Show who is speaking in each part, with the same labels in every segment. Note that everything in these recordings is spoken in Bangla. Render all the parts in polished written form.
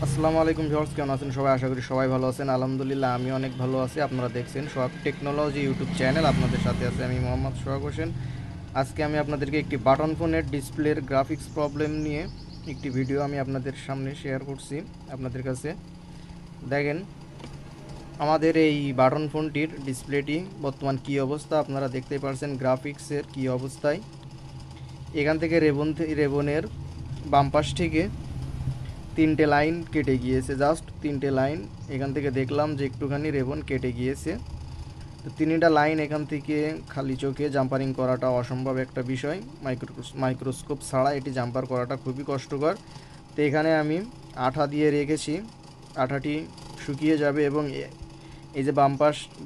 Speaker 1: আসসালামু আলাইকুম ভিউয়ার্স, কেমন আছেন সবাই? আশা করি সবাই ভালো আছেন। আলহামদুলিল্লাহ আমি অনেক ভালো আছি। আপনারা দেখছেন সোহাগ টেকনোলজি ইউটিউব চ্যানেল। আপনাদের সাথে আছে আমি মোহাম্মদ সোহাগ হোসেন। আজকে আমি আপনাদেরকে একটি বাটন ফোনের ডিসপ্লের গ্রাফিক্স প্রবলেম নিয়ে একটি ভিডিও আমি আপনাদের সামনে শেয়ার করছি আপনাদের কাছে। দেখেন আমাদের এই বাটন ফোনটির ডিসপ্লেটি বর্তমান কী অবস্থা আপনারা দেখতেই পারছেন। গ্রাফিক্সের কী অবস্থায়, এখান থেকে রেবনের বাম পাশ থেকে তিনটে লাইন কেটে গিয়েছে, জাস্ট তিনটে লাইন এখান থেকে দেখলাম যে একটুখানি রেবন কেটে গিয়েছে। তো তিনটা লাইন এখান থেকে খালি চোখে জাম্পারিং করাটা অসম্ভব একটা বিষয়। মাইক্রোস্কোপ ছাড়া এটি জাম্পার করাটা খুবই কষ্টকর। তো এখানে আমি আঠা দিয়ে রেখেছি, আঠাটি শুকিয়ে যাবে এবং এই যে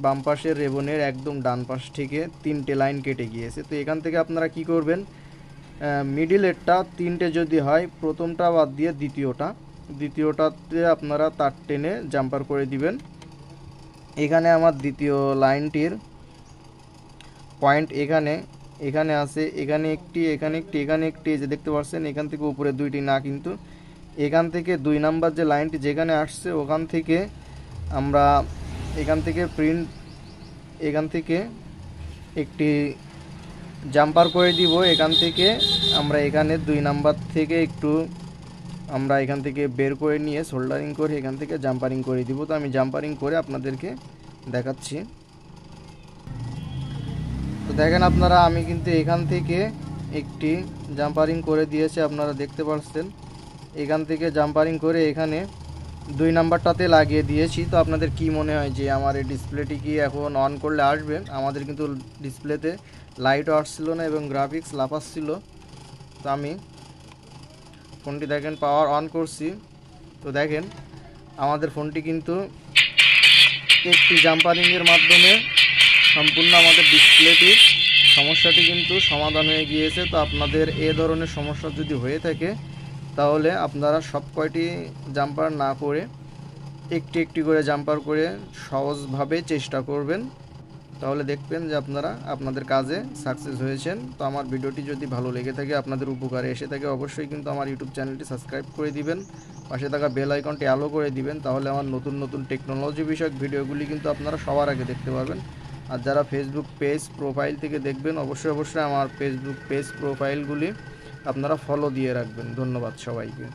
Speaker 1: বাম পাশের রেবনের একদম ডান পাশ থেকে তিনটে লাইন কেটে গিয়েছে। তো এখান থেকে আপনারা কি করবেন, মিডিলেরটা তিনটে যদি হয়, প্রথমটা বাদ দিয়ে দ্বিতীয়টাতে আপনারা তার টেনে জাম্পার করে দিবেন। এখানে আমার দ্বিতীয় লাইনটির পয়েন্ট এখানে আছে, এখানে একটি, এই যে দেখতে পাচ্ছেন এখান থেকে উপরে দুইটি না, কিন্তু এখান থেকে 2 নাম্বার যে লাইনটি যেখানে আসছে ওখান থেকে আমরা এখান থেকে একটি জাম্পার করে দিব। এখান থেকে আমরা এখানে 2 নাম্বার থেকে আমরা এখান থেকে বের করে নিয়ে সোল্ডারিং করে এখান থেকে জাম্পারিং করে দিব। তো আমি জাম্পারিং করে আপনাদেরকে দেখাচ্ছি। তো দেখেন আপনারা, আমি কিন্তু এখান থেকে একটি জাম্পারিং করে দিয়েছি, আপনারা দেখতে পাচ্ছেন। এখান থেকে জাম্পারিং করে এখানে 2 নাম্বারটাতে লাগিয়ে দিয়েছি। তো আপনাদের কি মনে হয় যে আমার এই ডিসপ্লেটি কি এখন অন করলে আসবে? আমাদের কিন্তু ডিসপ্লেতে লাইটও আসছিল না এবং গ্রাফিক্স লাফাচ্ছিল। তো আমি ফোনটি দেখেন পাওয়ার অন করছি। তো দেখেন আমাদের ফোনটি কিন্তু একটি জাম্পারিংয়ের মাধ্যমে সম্পূর্ণ আমাদের ডিসপ্লেটির সমস্যাটি কিন্তু সমাধান হয়ে গিয়েছে। তো আপনাদের এ ধরনের সমস্যা যদি হয়ে থাকে তাহলে আপনারা সব কয়টি জাম্পার না করে একটি একটি করে জাম্পার করে সহজভাবে চেষ্টা করবেন, তাহলে দেখবেন যে আপনারা আপনাদের কাজে সাকসেস হয়েছেন। তো আমার ভিডিওটি যদি ভালো লেগে থাকে, আপনাদের উপকারে এসে থাকে, অবশ্যই কিন্তু আমার ইউটিউব চ্যানেলটি সাবস্ক্রাইব করে দিবেন, পাশে থাকা বেল আইকনটি অ্যালো করে দিবেন। তাহলে আমার নতুন নতুন টেকনোলজি বিষয়ক ভিডিওগুলি কিন্তু আপনারা সবার আগে দেখতে পাবেন। আর যারা ফেসবুক পেজ প্রোফাইল থেকে দেখবেন, অবশ্যই আমার ফেসবুক পেজ প্রোফাইলগুলি আপনারা ফলো দিয়ে রাখবেন। ধন্যবাদ সবাইকে।